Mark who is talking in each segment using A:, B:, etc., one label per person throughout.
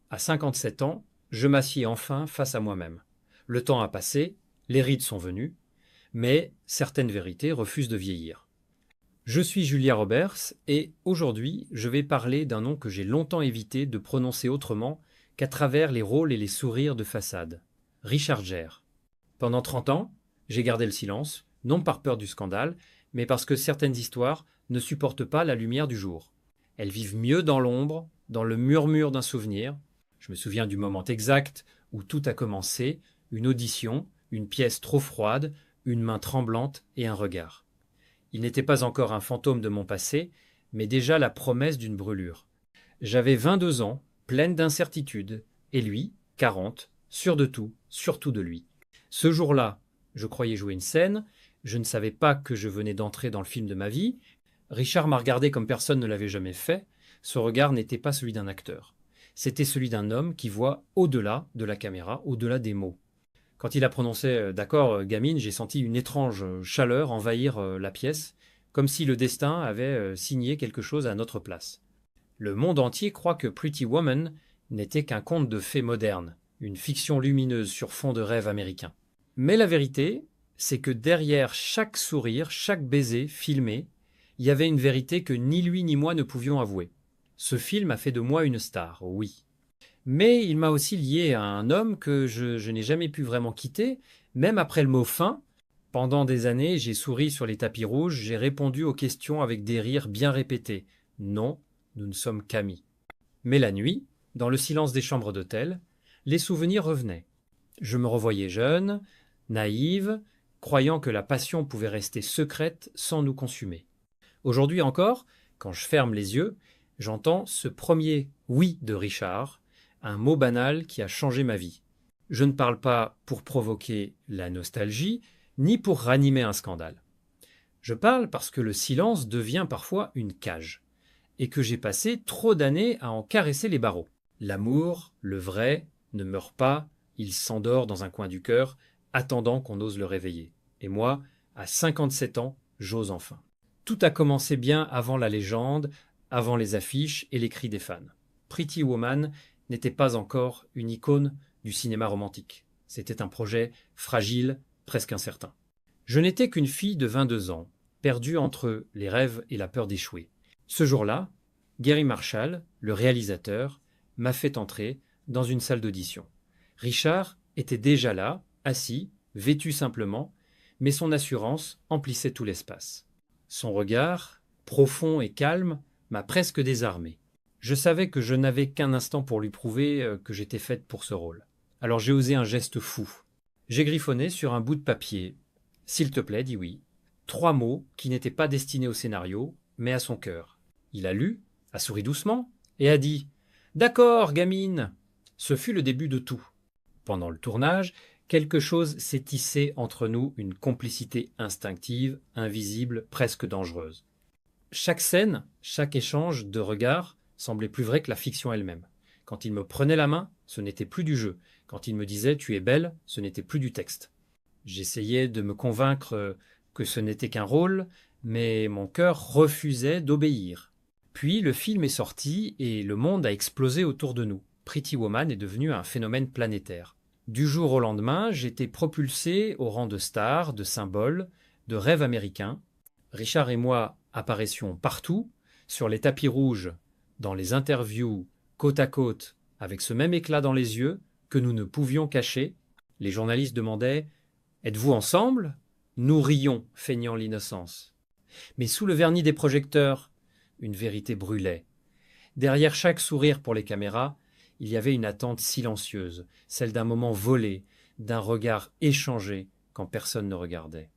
A: À 57 ans, je m'assieds enfin face à moi-même. Le temps a passé, les rides sont venues, mais certaines vérités refusent de vieillir. Je suis Julia Roberts et aujourd'hui, je vais parler d'un nom que j'ai longtemps évité de prononcer autrement qu'à travers les rôles et les sourires de façade. Richard Gere. Pendant 30 ans, j'ai gardé le silence, non par peur du scandale, mais parce que certaines histoires ne supportent pas la lumière du jour. Elles vivent mieux dans l'ombre, dans le murmure d'un souvenir. Je me souviens du moment exact où tout a commencé, une audition, une pièce trop froide, une main tremblante et un regard. Il n'était pas encore un fantôme de mon passé, mais déjà la promesse d'une brûlure. J'avais 22 ans, pleine d'incertitudes, et lui, 40, sûr de tout, surtout de lui. Ce jour-là, je croyais jouer une scène, je ne savais pas que je venais d'entrer dans le film de ma vie. Richard m'a regardé comme personne ne l'avait jamais fait. Ce regard n'était pas celui d'un acteur. C'était celui d'un homme qui voit au-delà de la caméra, au-delà des mots. Quand il a prononcé d'accord, gamine, j'ai senti une étrange chaleur envahir la pièce, comme si le destin avait signé quelque chose à notre place. Le monde entier croit que Pretty Woman n'était qu'un conte de fées moderne, une fiction lumineuse sur fond de rêve américain. Mais la vérité, c'est que derrière chaque sourire, chaque baiser filmé, il y avait une vérité que ni lui ni moi ne pouvions avouer. Ce film a fait de moi une star, oui. Mais il m'a aussi lié à un homme que je n'ai jamais pu vraiment quitter, même après le mot fin. Pendant des années, j'ai souri sur les tapis rouges, j'ai répondu aux questions avec des rires bien répétés. Non, nous ne sommes qu'amis. Mais la nuit, dans le silence des chambres d'hôtel, les souvenirs revenaient. Je me revoyais jeune, naïve, croyant que la passion pouvait rester secrète sans nous consumer. Aujourd'hui encore, quand je ferme les yeux, j'entends ce premier oui de Richard, un mot banal qui a changé ma vie. Je ne parle pas pour provoquer la nostalgie, ni pour ranimer un scandale. Je parle parce que le silence devient parfois une cage, et que j'ai passé trop d'années à en caresser les barreaux. L'amour, le vrai, ne meurt pas, il s'endort dans un coin du cœur, attendant qu'on ose le réveiller. Et moi, à 57 ans, j'ose enfin. Tout a commencé bien avant la légende, avant les affiches et les cris des fans. Pretty Woman n'était pas encore une icône du cinéma romantique. C'était un projet fragile, presque incertain. Je n'étais qu'une fille de 22 ans, perdue entre les rêves et la peur d'échouer. Ce jour-là, Gary Marshall, le réalisateur, m'a fait entrer dans une salle d'audition. Richard était déjà là, assis, vêtu simplement, mais son assurance emplissait tout l'espace. Son regard, profond et calme, m'a presque désarmé. Je savais que je n'avais qu'un instant pour lui prouver que j'étais faite pour ce rôle. Alors j'ai osé un geste fou. J'ai griffonné sur un bout de papier. S'il te plaît, dis oui. 3 mots qui n'étaient pas destinés au scénario, mais à son cœur. Il a lu, a souri doucement, et a dit « D'accord, gamine !» Ce fut le début de tout. Pendant le tournage, quelque chose s'est tissé entre nous, une complicité instinctive, invisible, presque dangereuse. Chaque scène, chaque échange de regards semblait plus vrai que la fiction elle-même. Quand il me prenait la main, ce n'était plus du jeu. Quand il me disait « Tu es belle », ce n'était plus du texte. J'essayais de me convaincre que ce n'était qu'un rôle, mais mon cœur refusait d'obéir. Puis le film est sorti et le monde a explosé autour de nous. Pretty Woman est devenu un phénomène planétaire. Du jour au lendemain, j'étais propulsé au rang de star, de symbole, de rêve américain. Richard et moi apparaissions partout, sur les tapis rouges, dans les interviews, côte à côte, avec ce même éclat dans les yeux que nous ne pouvions cacher. Les journalistes demandaient « Êtes-vous ensemble ?» Nous rions, feignant l'innocence. Mais sous le vernis des projecteurs, une vérité brûlait. Derrière chaque sourire pour les caméras, il y avait une attente silencieuse, celle d'un moment volé, d'un regard échangé quand personne ne regardait.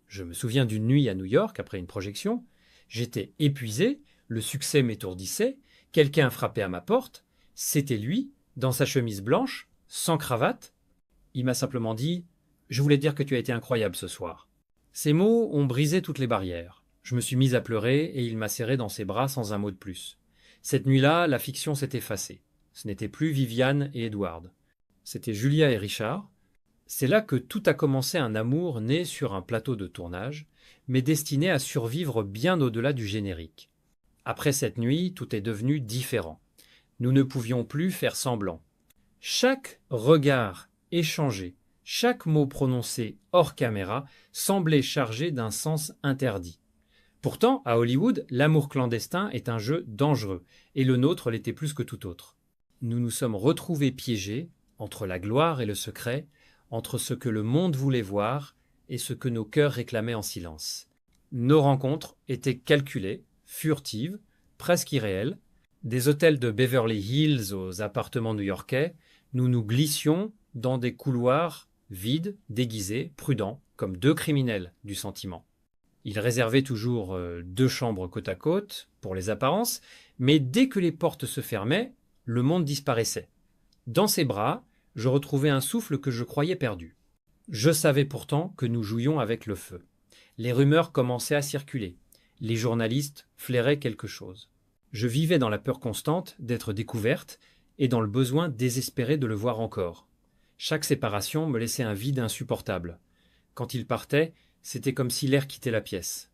A: Je me souviens d'une nuit à New York après une projection. J'étais épuisé, le succès m'étourdissait, quelqu'un frappait à ma porte. C'était lui, dans sa chemise blanche, sans cravate. Il m'a simplement dit « Je voulais te dire que tu as été incroyable ce soir ». Ces mots ont brisé toutes les barrières. Je me suis mis à pleurer et il m'a serré dans ses bras sans un mot de plus. Cette nuit-là, la fiction s'est effacée. Ce n'était plus Viviane et Edward. C'était Julia et Richard. C'est là que tout a commencé, un amour né sur un plateau de tournage, mais destiné à survivre bien au-delà du générique. Après cette nuit, tout est devenu différent. Nous ne pouvions plus faire semblant. Chaque regard échangé, chaque mot prononcé hors caméra semblait chargé d'un sens interdit. Pourtant, à Hollywood, l'amour clandestin est un jeu dangereux, et le nôtre l'était plus que tout autre. Nous nous sommes retrouvés piégés entre la gloire et le secret, entre ce que le monde voulait voir et ce que nos cœurs réclamaient en silence. Nos rencontres étaient calculées, furtives, presque irréelles. Des hôtels de Beverly Hills aux appartements new-yorkais, nous nous glissions dans des couloirs vides, déguisés, prudents, comme deux criminels du sentiment. Il réservait toujours 2 chambres côte à côte, pour les apparences, mais dès que les portes se fermaient, le monde disparaissait. Dans ses bras, je retrouvais un souffle que je croyais perdu. Je savais pourtant que nous jouions avec le feu. Les rumeurs commençaient à circuler. Les journalistes flairaient quelque chose. Je vivais dans la peur constante d'être découverte et dans le besoin désespéré de le voir encore. Chaque séparation me laissait un vide insupportable. Quand il partait, c'était comme si l'air quittait la pièce.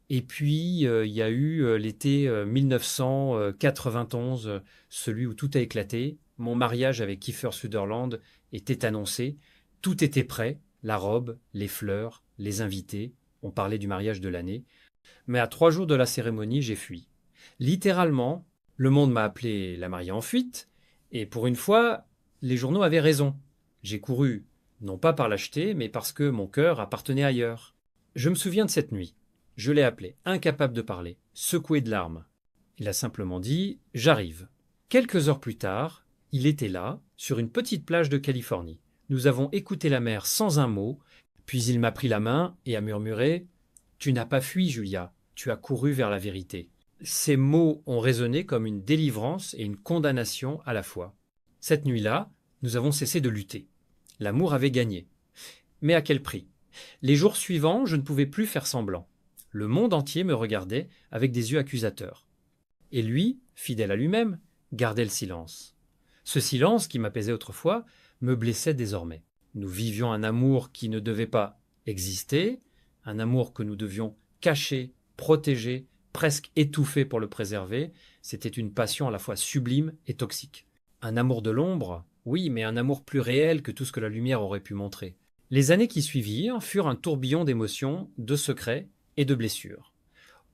A: Et puis, il y a eu l'été 1991, celui où tout a éclaté. Mon mariage avec Kiefer Sutherland était annoncé. Tout était prêt, la robe, les fleurs, les invités. On parlait du mariage de l'année. Mais à 3 jours de la cérémonie, j'ai fui. Littéralement, le monde m'a appelé la mariée en fuite. Et pour une fois, les journaux avaient raison. J'ai couru, non pas par lâcheté, mais parce que mon cœur appartenait ailleurs. Je me souviens de cette nuit. Je l'ai appelé, incapable de parler, secoué de larmes. Il a simplement dit « J'arrive ». Quelques heures plus tard, il était là, sur une petite plage de Californie. Nous avons écouté la mer sans un mot, puis il m'a pris la main et a murmuré « Tu n'as pas fui, Julia, tu as couru vers la vérité ». Ces mots ont résonné comme une délivrance et une condamnation à la fois. Cette nuit-là, nous avons cessé de lutter. L'amour avait gagné. Mais à quel prix ? Les jours suivants, je ne pouvais plus faire semblant. Le monde entier me regardait avec des yeux accusateurs. Et lui, fidèle à lui-même, gardait le silence. Ce silence, qui m'apaisait autrefois, me blessait désormais. Nous vivions un amour qui ne devait pas exister, un amour que nous devions cacher, protéger, presque étouffer pour le préserver. C'était une passion à la fois sublime et toxique. Un amour de l'ombre, oui, mais un amour plus réel que tout ce que la lumière aurait pu montrer. Les années qui suivirent furent un tourbillon d'émotions, de secrets et de blessures.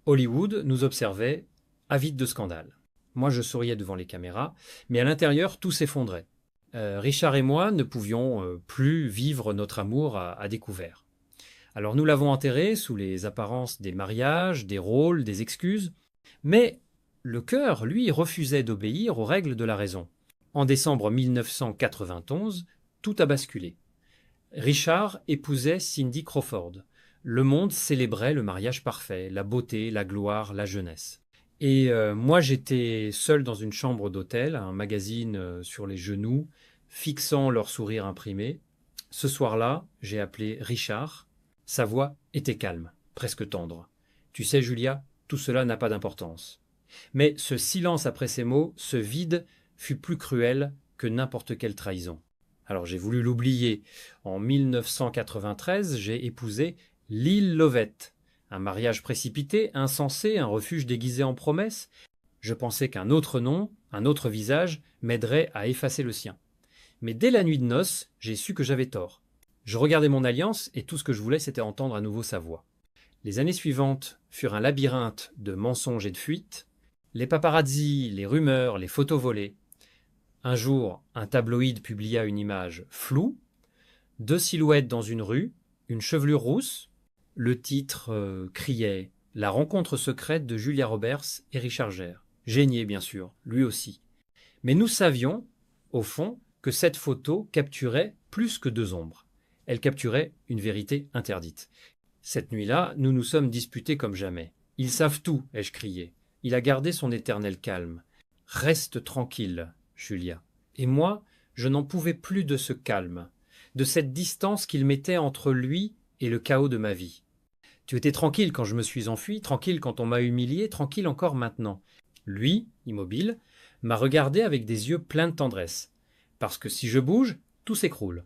A: Hollywood nous observait, avide de scandales. Moi, je souriais devant les caméras, mais à l'intérieur, tout s'effondrait. Richard et moi ne pouvions plus vivre notre amour à découvert. Alors nous l'avons enterré sous les apparences des mariages, des rôles, des excuses, mais le cœur, lui, refusait d'obéir aux règles de la raison. En décembre 1991, tout a basculé. Richard épousait Cindy Crawford. Le monde célébrait le mariage parfait, la beauté, la gloire, la jeunesse. Et moi, j'étais seul dans une chambre d'hôtel, un magazine sur les genoux, fixant leur sourire imprimé. Ce soir-là, j'ai appelé Richard. Sa voix était calme, presque tendre. « Tu sais, Julia, tout cela n'a pas d'importance. » Mais ce silence après ces mots, ce vide, fut plus cruel que n'importe quelle trahison. Alors j'ai voulu l'oublier. En 1993, j'ai épousé Lyle Lovett. Un mariage précipité, insensé, un refuge déguisé en promesse. Je pensais qu'un autre nom, un autre visage, m'aiderait à effacer le sien. Mais dès la nuit de noces, j'ai su que j'avais tort. Je regardais mon alliance et tout ce que je voulais, c'était entendre à nouveau sa voix. Les années suivantes furent un labyrinthe de mensonges et de fuites. Les paparazzis, les rumeurs, les photos volées. Un jour, un tabloïd publia une image floue, 2 silhouettes dans une rue, une chevelure rousse. Le titre criait « La rencontre secrète de Julia Roberts et Richard Gere ». Gêné, bien sûr, lui aussi. Mais nous savions, au fond, que cette photo capturait plus que 2 ombres. Elle capturait une vérité interdite. Cette nuit-là, nous nous sommes disputés comme jamais. « Ils savent tout », ai-je crié. Il a gardé son éternel calme. « Reste tranquille, Julia. » Et moi, je n'en pouvais plus de ce calme, de cette distance qu'il mettait entre lui et le chaos de ma vie. Tu étais tranquille quand je me suis enfui, tranquille quand on m'a humilié, tranquille encore maintenant. Lui, immobile, m'a regardé avec des yeux pleins de tendresse. Parce que si je bouge, tout s'écroule.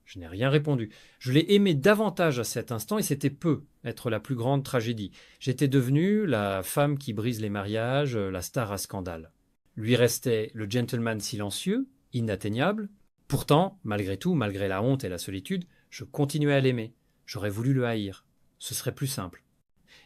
A: Je n'ai rien répondu. Je l'ai aimé davantage à cet instant et c'était peu être la plus grande tragédie. J'étais devenue la femme qui brise les mariages, la star à scandale. Lui restait le gentleman silencieux, inatteignable. Pourtant, malgré tout, malgré la honte et la solitude, je continuais à l'aimer. J'aurais voulu le haïr. Ce serait plus simple.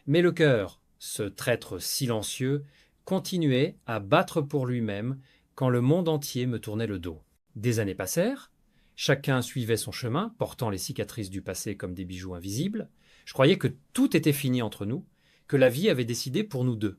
A: Mais le cœur, ce traître silencieux, continuait à battre pour lui-même quand le monde entier me tournait le dos. Des années passèrent, chacun suivait son chemin, portant les cicatrices du passé comme des bijoux invisibles. Je croyais que tout était fini entre nous, que la vie avait décidé pour nous deux.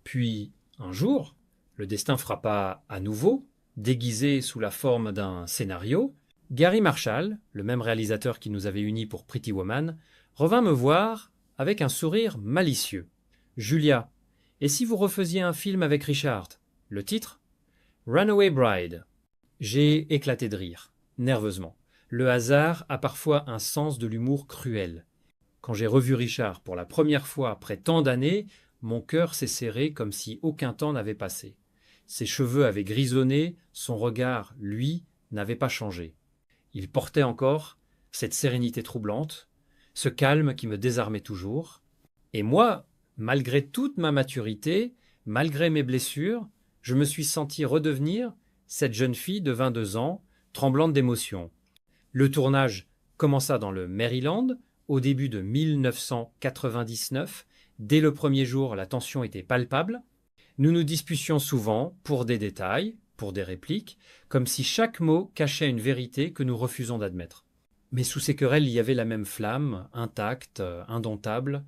A: Puis, un jour, le destin frappa à nouveau, déguisé sous la forme d'un scénario. Gary Marshall, le même réalisateur qui nous avait unis pour Pretty Woman, revint me voir avec un sourire malicieux. « Julia, et si vous refaisiez un film avec Richard ?» Le titre ? « Runaway Bride ». J'ai éclaté de rire, nerveusement. Le hasard a parfois un sens de l'humour cruel. Quand j'ai revu Richard pour la première fois après tant d'années, mon cœur s'est serré comme si aucun temps n'avait passé. Ses cheveux avaient grisonné, son regard, lui, n'avait pas changé. Il portait encore cette sérénité troublante, ce calme qui me désarmait toujours. Et moi, malgré toute ma maturité, malgré mes blessures, je me suis senti redevenir cette jeune fille de 22 ans, tremblante d'émotion. Le tournage commença dans le Maryland, au début de 1999. Dès le premier jour, la tension était palpable. Nous nous disputions souvent pour des détails, pour des répliques, comme si chaque mot cachait une vérité que nous refusons d'admettre. Mais sous ces querelles, il y avait la même flamme, intacte, indomptable.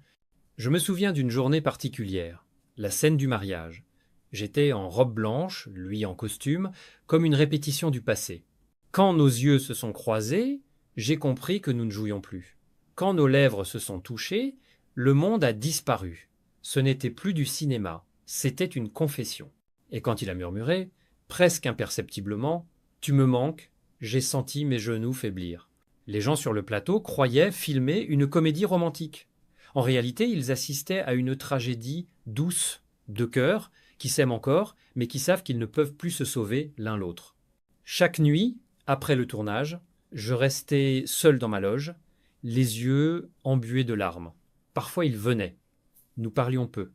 A: Je me souviens d'une journée particulière, la scène du mariage. J'étais en robe blanche, lui en costume, comme une répétition du passé. Quand nos yeux se sont croisés, j'ai compris que nous ne jouions plus. Quand nos lèvres se sont touchées, le monde a disparu. Ce n'était plus du cinéma, c'était une confession. Et quand il a murmuré, presque imperceptiblement, « Tu me manques », j'ai senti mes genoux faiblir. Les gens sur le plateau croyaient filmer une comédie romantique. En réalité, ils assistaient à une tragédie douce, de cœur, qui s'aiment encore, mais qui savent qu'ils ne peuvent plus se sauver l'un l'autre. Chaque nuit, après le tournage, je restais seul dans ma loge, les yeux embués de larmes. Parfois il venait. Nous parlions peu.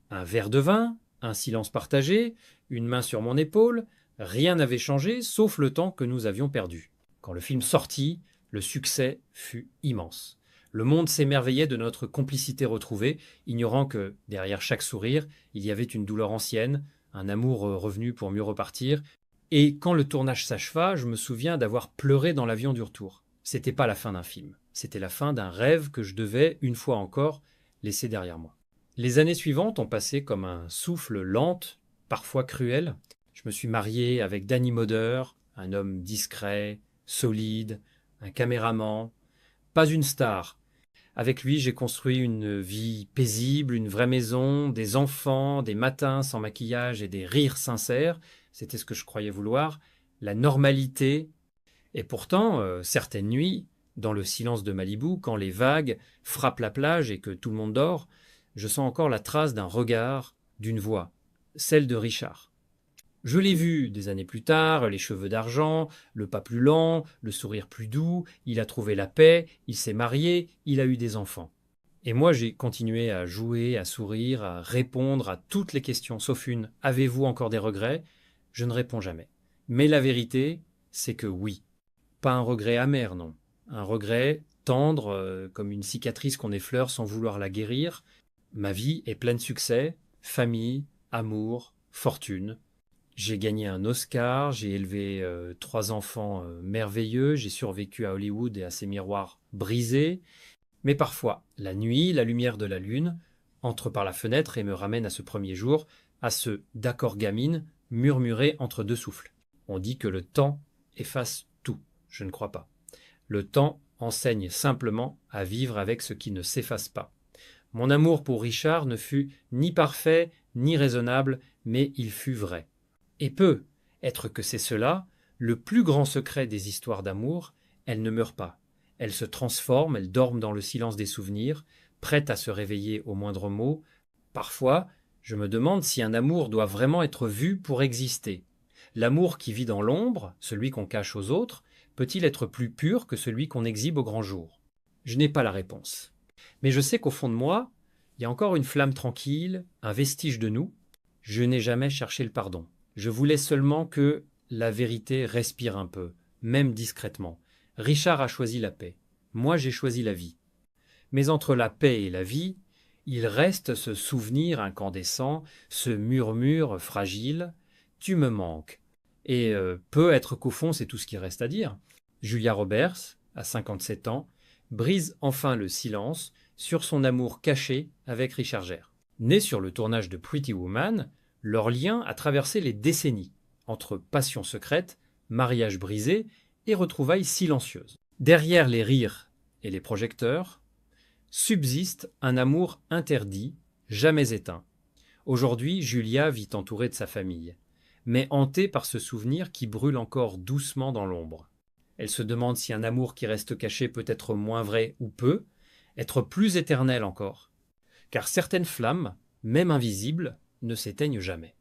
A: Un verre de vin, un silence partagé, une main sur mon épaule, rien n'avait changé sauf le temps que nous avions perdu. Quand le film sortit, le succès fut immense. Le monde s'émerveillait de notre complicité retrouvée, ignorant que, derrière chaque sourire, il y avait une douleur ancienne, un amour revenu pour mieux repartir. Et quand le tournage s'acheva, je me souviens d'avoir pleuré dans l'avion du retour. C'était pas la fin d'un film, c'était la fin d'un rêve que je devais, une fois encore, laisser derrière moi. Les années suivantes ont passé comme un souffle lente, parfois cruel. Je me suis marié avec Danny Moder, un homme discret, solide, un caméraman, pas une star. Avec lui, j'ai construit une vie paisible, une vraie maison, des enfants, des matins sans maquillage et des rires sincères. C'était ce que je croyais vouloir, la normalité. Et pourtant, certaines nuits, dans le silence de Malibu, quand les vagues frappent la plage et que tout le monde dort, je sens encore la trace d'un regard, d'une voix, celle de Richard. Je l'ai vu des années plus tard, les cheveux d'argent, le pas plus lent, le sourire plus doux, il a trouvé la paix, il s'est marié, il a eu des enfants. Et moi, j'ai continué à jouer, à sourire, à répondre à toutes les questions, sauf une. Avez-vous encore des regrets ? Je ne réponds jamais. Mais la vérité, c'est que oui. Pas un regret amer, non. Un regret tendre, comme une cicatrice qu'on effleure sans vouloir la guérir. Ma vie est pleine de succès, famille, amour, fortune. J'ai gagné un Oscar, j'ai élevé 3 enfants merveilleux, j'ai survécu à Hollywood et à ses miroirs brisés. Mais parfois, la nuit, la lumière de la lune entre par la fenêtre et me ramène à ce premier jour, à ce « d'accord gamine » murmuré entre deux souffles. On dit que le temps efface tout. Je ne crois pas. Le temps enseigne simplement à vivre avec ce qui ne s'efface pas. Mon amour pour Richard ne fut ni parfait, ni raisonnable, mais il fut vrai. Et peut être que c'est cela, le plus grand secret des histoires d'amour, elles ne meurent pas. Elles se transforment, elles dorment dans le silence des souvenirs, prêtes à se réveiller au moindre mot. Parfois, je me demande si un amour doit vraiment être vu pour exister. L'amour qui vit dans l'ombre, celui qu'on cache aux autres, peut-il être plus pur que celui qu'on exhibe au grand jour ? Je n'ai pas la réponse. Mais je sais qu'au fond de moi, il y a encore une flamme tranquille, un vestige de nous. Je n'ai jamais cherché le pardon. Je voulais seulement que la vérité respire un peu, même discrètement. Richard a choisi la paix. Moi, j'ai choisi la vie. Mais entre la paix et la vie, il reste ce souvenir incandescent, ce murmure fragile. Tu me manques. Et peut être qu'au fond, c'est tout ce qui reste à dire. Julia Roberts, à 57 ans, brise enfin le silence sur son amour caché avec Richard Gere. Né sur le tournage de Pretty Woman, leur lien a traversé les décennies, entre passion secrète, mariage brisé et retrouvailles silencieuses. Derrière les rires et les projecteurs, subsiste un amour interdit, jamais éteint. Aujourd'hui, Julia vit entourée de sa famille, mais hantée par ce souvenir qui brûle encore doucement dans l'ombre. Elle se demande si un amour qui reste caché peut être moins vrai ou peut être plus éternel encore. Car certaines flammes, même invisibles, ne s'éteignent jamais.